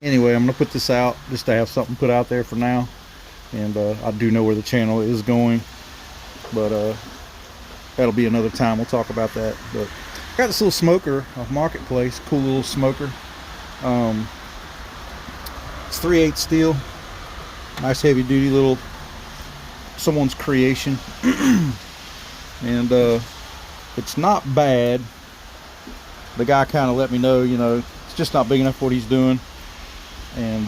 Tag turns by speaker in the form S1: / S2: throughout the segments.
S1: Anyway, I'm gonna put this out just to have something put out there for now. And I do know where the channel is going, but that'll be another time. We'll talk about that. But I got this little smoker off Marketplace, cool little smoker. It's 3/8 steel, nice heavy duty little someone's creation. And it's not bad. The guy kind of let me know, it's just not big enough for what he's doing. And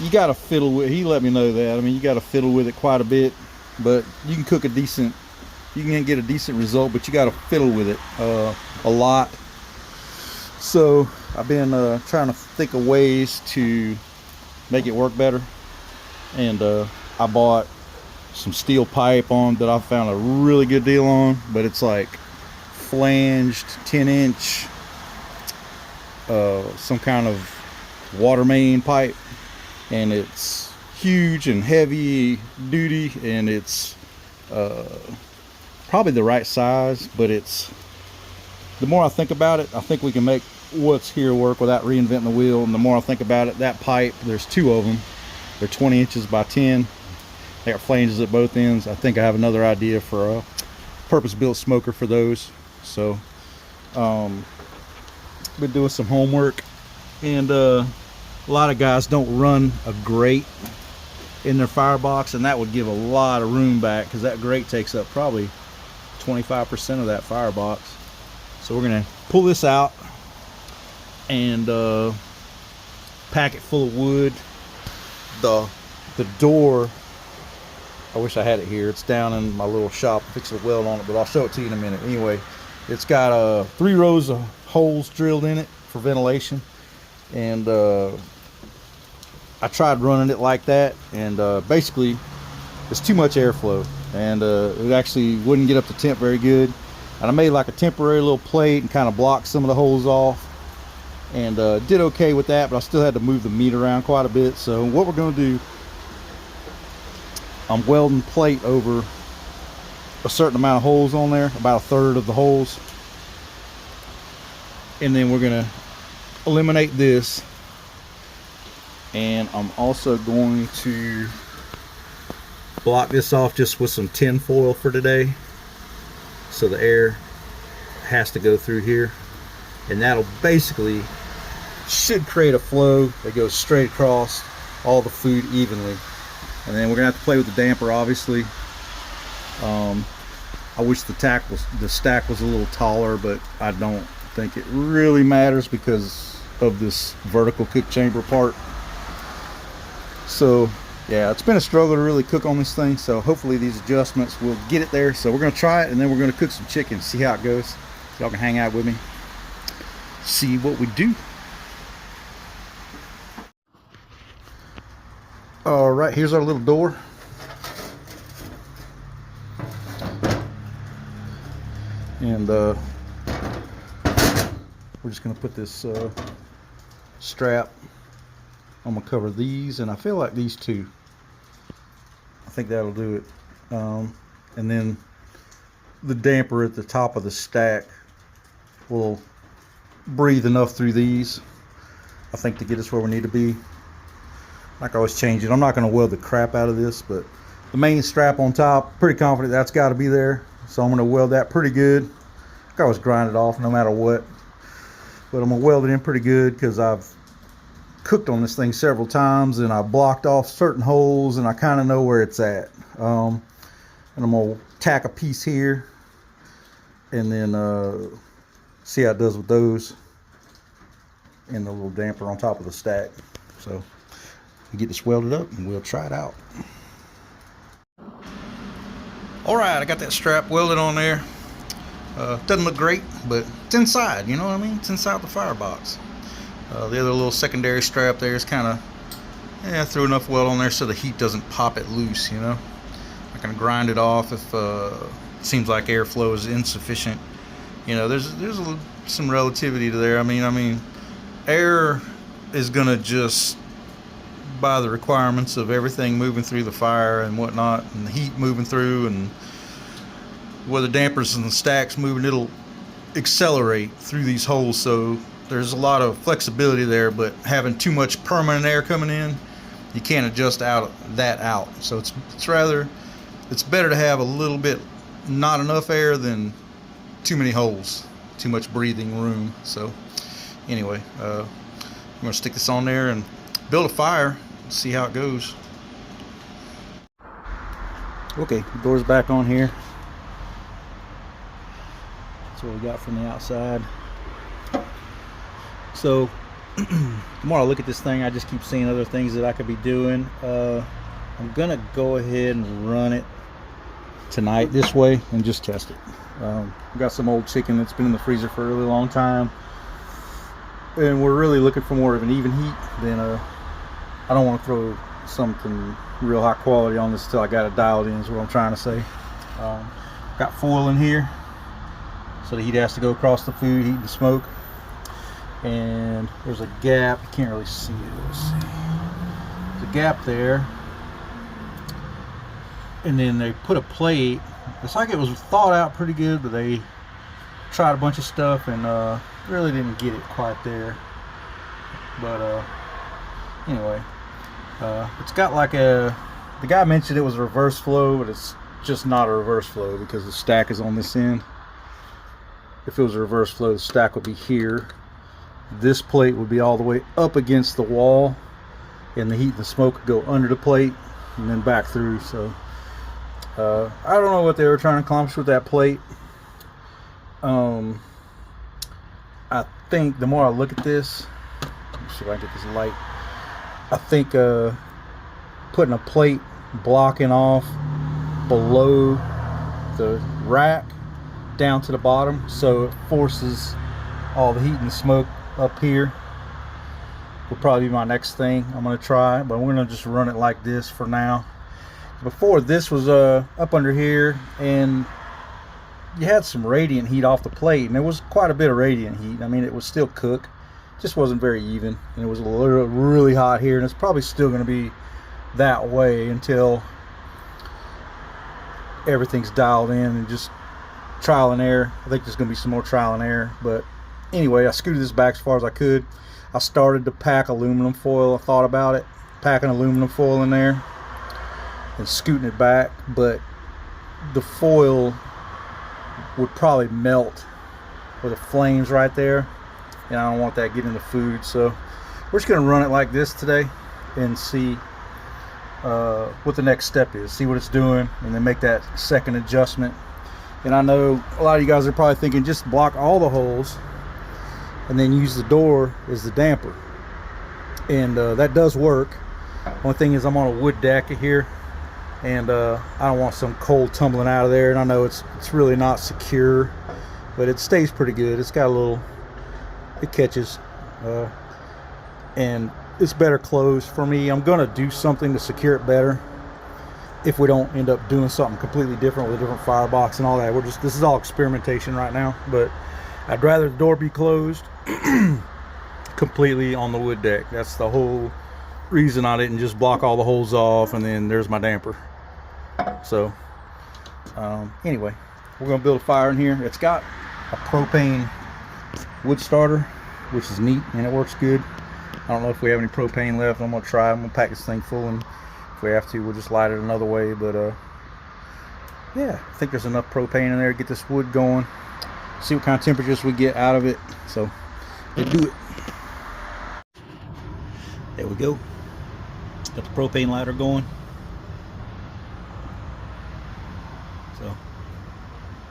S1: you got to fiddle with, he let me know that, I mean, you got to fiddle with it quite a bit, but you can cook you can get a decent result, but you got to fiddle with it a lot. So I've been trying to think of ways to make it work better. And I bought some steel pipe on that I found a really good deal on, but it's like flanged 10-inch some kind of water main pipe, and it's huge and heavy duty, and it's probably the right size, but it's, the more I think about it, I think we can make what's here work without reinventing the wheel. And the more I think about it, that pipe, there's two of them, they're 20 inches by 10, they got flanges at both ends. I think I have another idea for a purpose-built smoker for those. So been doing some homework, and a lot of guys don't run a grate in their firebox, and that would give a lot of room back, because that grate takes up probably 25% of that firebox. So we're gonna pull this out and pack it full of wood. The door, I wish I had it here, it's down in my little shop, fixing to weld on it, but I'll show it to you in a minute. Anyway, it's got 3 rows of holes drilled in it for ventilation, and I tried running it like that, and basically it's too much airflow, and it actually wouldn't get up to temp very good. And I made like a temporary little plate and kind of blocked some of the holes off, and did okay with that, but I still had to move the meat around quite a bit. So what we're going to do, I'm welding plate over a certain amount of holes on there, about 1/3 of the holes, and then we're going to eliminate this. And I'm also going to block this off just with some tin foil for today, so the air has to go through here, and that'll basically should create a flow that goes straight across all the food evenly. And then we're gonna have to play with the damper, obviously. I wish the stack was a little taller, but I don't think it really matters because of this vertical cook chamber part. So yeah, it's been a struggle to really cook on this thing, so hopefully these adjustments will get it there. So we're going to try it, and then we're going to cook some chicken, see how it goes. Y'all can hang out with me, see what we do. All right, here's our little door. And we're just going to put this strap. I'm gonna cover these, and I feel like these two, I think that'll do it. And then the damper at the top of the stack will breathe enough through these, I think, to get us where we need to be. I can always change it. I'm not gonna weld the crap out of this, but the main strap on top, pretty confident that's got to be there, so I'm gonna weld that pretty good. I can always grind it off no matter what, but I'm gonna weld it in pretty good because I've cooked on this thing several times, and I blocked off certain holes, and I kind of know where it's at. And I'm gonna tack a piece here, and then see how it does with those, and the little damper on top of the stack. So we get this welded up, and we'll try it out. All right, I got that strap welded on there. Doesn't look great, but it's inside, you know what I mean? It's inside the firebox. The other little secondary strap there is kind of, threw enough weld on there so the heat doesn't pop it loose, you know. I'm gonna grind it off if it seems like airflow is insufficient. You know, there's some relativity to there. I mean, air is gonna just, by the requirements of everything moving through the fire and whatnot, and the heat moving through, and where the dampers and the stacks moving, it'll accelerate through these holes. So there's a lot of flexibility there, but having too much permanent air coming in, you can't adjust that out. So it's better to have a little bit, not enough air than too many holes, too much breathing room. So anyway, I'm gonna stick this on there and build a fire and see how it goes. Okay, door's back on here. That's what we got from the outside. So the more I look at this thing, I just keep seeing other things that I could be doing. I'm gonna go ahead and run it tonight this way and just test it. We got some old chicken that's been in the freezer for a really long time, and we're really looking for more of an even heat. Then I don't want to throw something real high quality on this until I got it dialed in, is what I'm trying to say. Got foil in here so the heat has to go across the food, heat and smoke. And there's a gap, you can't really see it, let's see. There's a gap there. And then they put a plate. It's like it was thought out pretty good, but they tried a bunch of stuff and really didn't get it quite there. But anyway, it's got like the guy mentioned it was a reverse flow, but it's just not a reverse flow because the stack is on this end. If it was a reverse flow, the stack would be here. This plate would be all the way up against the wall, and the heat and the smoke would go under the plate and then back through. So I don't know what they were trying to accomplish with that plate. I think the more I look at this, let me see if I can get this light. I think putting a plate blocking off below the rack down to the bottom, so it forces all the heat and smoke up here, will probably be my next thing I'm going to try. But we're going to just run it like this for now. Before, this was up under here, and you had some radiant heat off the plate, and there was quite a bit of radiant heat. I mean, it was still cook, just wasn't very even, and it was really hot here, and it's probably still going to be that way until everything's dialed in and just trial and error. I think there's going to be some more trial and error, but anyway, I scooted this back as far as I could. I started to pack aluminum foil. I thought about it, packing aluminum foil in there and scooting it back, but the foil would probably melt with the flames right there, and I don't want that getting the food. So we're just going to run it like this today and see what the next step is, see what it's doing, and then make that second adjustment. And I know a lot of you guys are probably thinking just block all the holes and then use the door as the damper, and that does work. Only thing is I'm on a wood deck here, and I don't want some cold tumbling out of there, and I know it's really not secure, but it stays pretty good. It's got a little, it catches, and it's better closed for me. I'm gonna do something to secure it better if we don't end up doing something completely different with a different firebox and all that. This is all experimentation right now, but I'd rather the door be closed completely on the wood deck. That's the whole reason I didn't just block all the holes off and then there's my damper. So anyway, we're gonna build a fire in here. It's got a propane wood starter, which is neat, and it works good. I don't know if we have any propane left. I'm gonna try. I'm gonna pack this thing full, and if we have to, we'll just light it another way. But yeah, I think there's enough propane in there to get this wood going. See what kind of temperatures we get out of it. So let's do it. There we go. Got the propane lighter going. So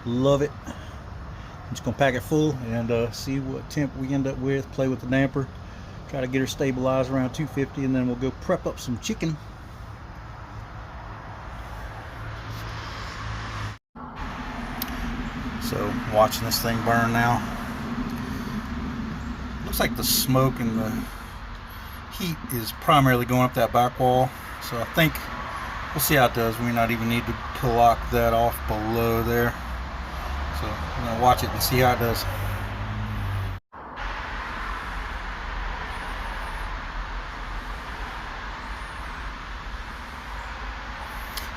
S1: love it. I'm just gonna pack it full and see what temp we end up with. Play with the damper. Try to get her stabilized around 250, and then we'll go prep up some chicken. So watching this thing burn now. Looks like the smoke and the heat is primarily going up that back wall. So I think we'll see how it does. We may not even need to block that off below there. So I'm gonna watch it and see how it does.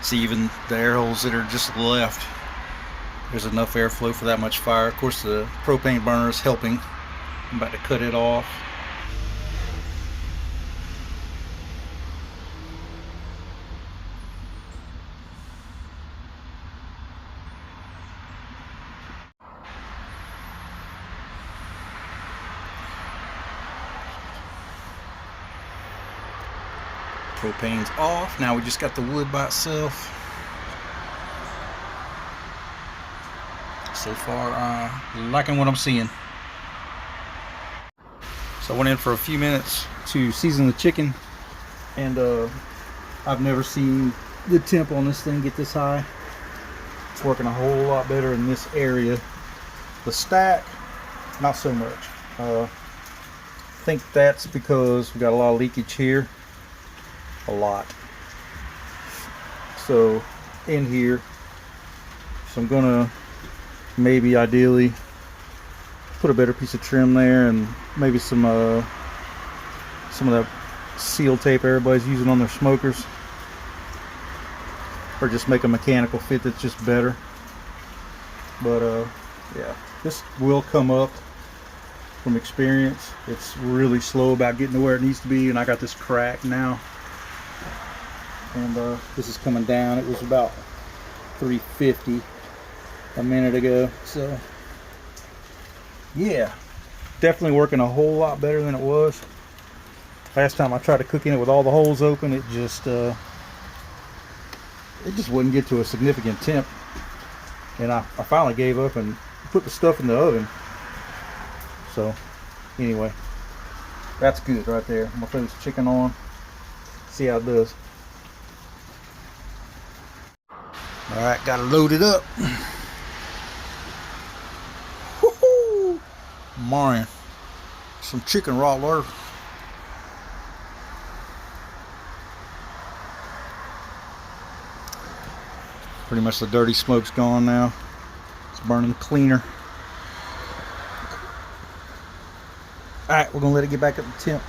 S1: See, even the air holes that are just left, there's enough airflow for that much fire. Of course, the propane burner is helping I'm about to cut it off. Propane's off. Now we just got the wood by itself. So far, liking what I'm seeing. So I went in for a few minutes to season the chicken, and I've never seen the temp on this thing get this high. It's working a whole lot better in this area. The stack, not so much. I think that's because we got a lot of leakage here. A lot. So in here, so I'm gonna maybe ideally put a better piece of trim there, and maybe some of that seal tape everybody's using on their smokers, or just make a mechanical fit that's just better. But yeah, this will come up from experience. It's really slow about getting to where it needs to be, and I got this crack now, and this is coming down. It was about 350 a minute ago, so yeah, definitely working a whole lot better than it was. Last time I tried to cook in it with all the holes open, it just wouldn't get to a significant temp, and I finally gave up and put the stuff in the oven. So anyway, that's good right there. I'm gonna throw this chicken on, see how it does. All right, gotta load it up. Woohoo! Marring some chicken roller. Pretty much the dirty smoke's gone now. It's burning cleaner. All right, we're gonna let it get back up to temp.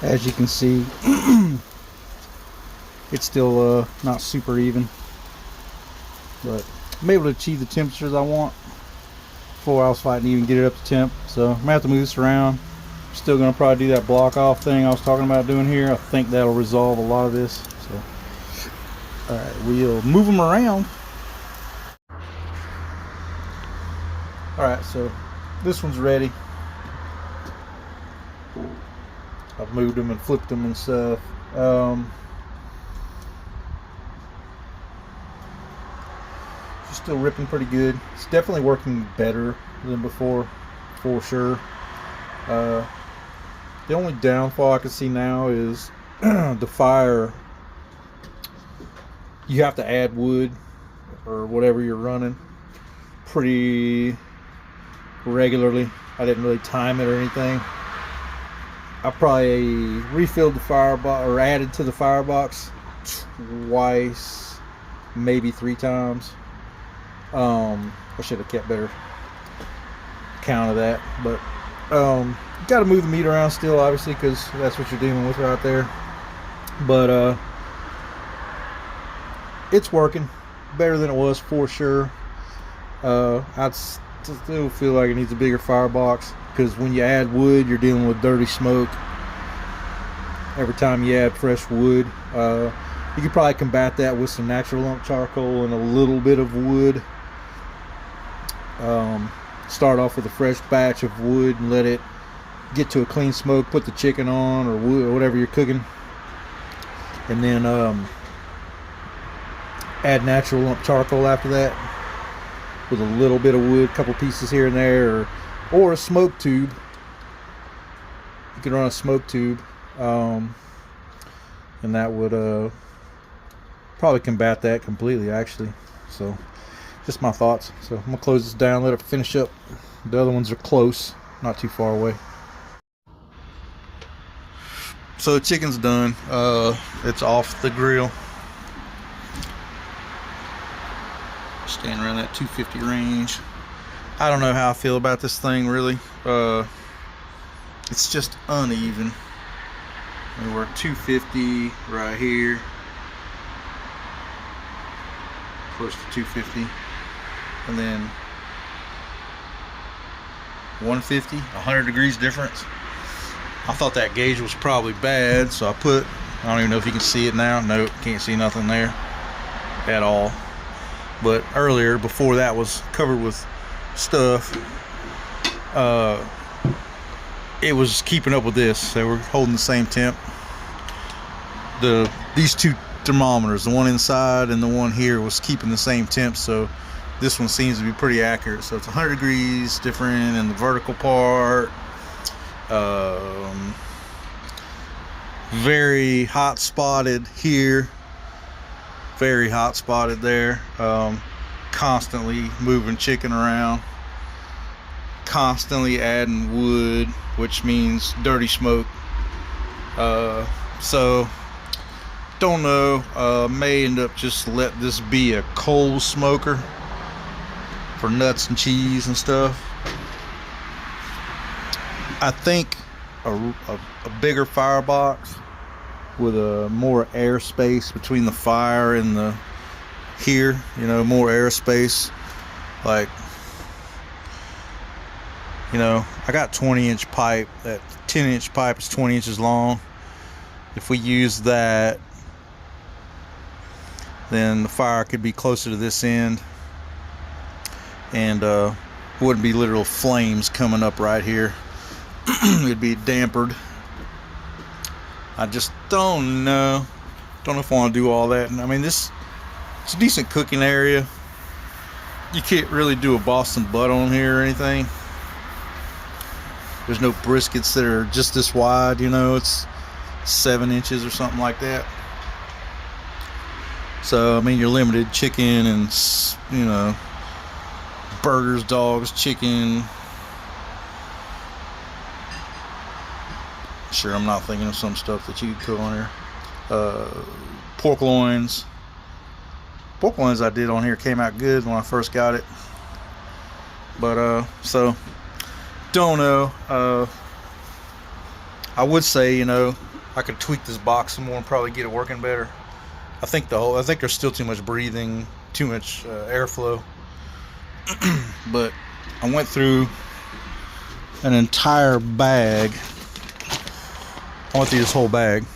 S1: As you can see, it's still not super even, but I'm able to achieve the temperatures I want before I was fighting to even get it up to temp. So I'm gonna have to move this around. I'm still gonna probably do that block off thing I was talking about doing here. I think that'll resolve a lot of this. So all right, we'll move them around. All right, so this one's ready. I've moved them and flipped them and stuff. It's still ripping pretty good. It's definitely working better than before, for sure. The only downfall I can see now is the fire. You have to add wood or whatever you're running pretty regularly. I didn't really time it or anything. I probably refilled the firebox or added to the firebox twice, maybe 3 times. I should have kept better count of that, but got to move the meat around still, obviously, because that's what you're dealing with right there. But it's working better than it was for sure. I'd still feel like it needs a bigger firebox, because when you add wood, you're dealing with dirty smoke every time you add fresh wood. You could probably combat that with some natural lump charcoal and a little bit of wood. Start off with a fresh batch of wood and let it get to a clean smoke. Put the chicken on, or wood, or whatever you're cooking, and then add natural lump charcoal after that, with a little bit of wood, a couple pieces here and there, or a smoke tube. You can run a smoke tube, and that would probably combat that completely, actually. So just my thoughts. So I'm gonna close this down, let it finish up. The other ones are close, not too far away. So the chicken's done. It's off the grill. Staying around that 250 range. I don't know how I feel about this thing, really. It's just uneven. We're at 250 right here, close to 250, and then 150, 100 degrees difference. I thought that gauge was probably bad, so I don't even know if you can see it now. Nope, can't see nothing there at all. But earlier, before that was covered with stuff, it was keeping up with this. They were holding the same temp. These two thermometers, the one inside and the one here, was keeping the same temp, so this one seems to be pretty accurate. So it's 100 degrees different in the vertical part. Very hot spotted here, very hot spotted there. Constantly moving chicken around, constantly adding wood, which means dirty smoke. So don't know, may end up just let this be a coal smoker for nuts and cheese and stuff. I think a bigger firebox with a more airspace between the fire and the here, more airspace. Like, I got 20-inch pipe. That 10-inch pipe is 20 inches long. If we use that, then the fire could be closer to this end, and wouldn't be literal flames coming up right here. It'd be dampered. I just don't know if I want to do all that. And I mean, it's a decent cooking area. You can't really do a Boston butt on here or anything. There's no briskets that are just this wide, it's 7 inches or something like that. So I mean, you're limited. Chicken and burgers, dogs, chicken. Sure, I'm not thinking of some stuff that you could cook on here. Pork loins. Pork loins I did on here came out good when I first got it. But so don't know. I would say, I could tweak this box some more and probably get it working better. I think there's still too much breathing, too much airflow. But I went through an entire bag. I went through this whole bag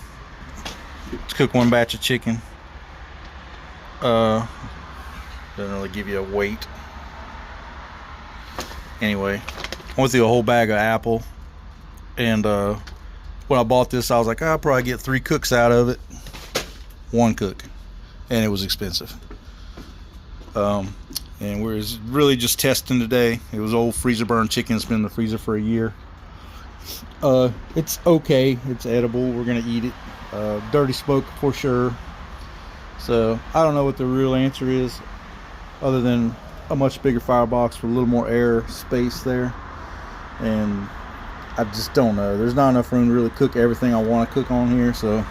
S1: to cook one batch of chicken. Doesn't really give you a weight. Anyway, I went through a whole bag of apple, and when I bought this, I was like, I'll probably get 3 cooks out of it. 1 cook, and it was expensive. And we're really just testing today. It was old freezer burn chicken. It's been in the freezer for a year. It's okay. It's edible. We're gonna eat it. Dirty smoke for sure. So I don't know what the real answer is, other than a much bigger firebox with a little more air space there. And I just don't know. There's not enough room to really cook everything I want to cook on here, so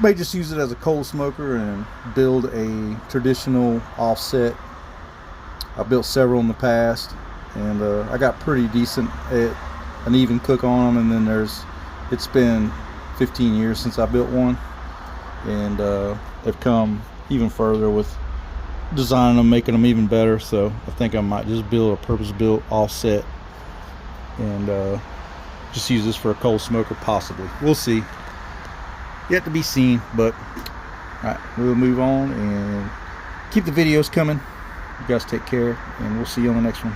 S1: may just use it as a coal smoker and build a traditional offset. I built several in the past, and I got pretty decent at an even cook on them. And then it's been 15 years since I built one. and they've come even further with designing them, making them even better. So I think I might just build a purpose-built offset and just use this for a coal smoker, possibly. We'll see. Yet to be seen. But alright, we'll move on and keep the videos coming. You guys take care, and we'll see you on the next one.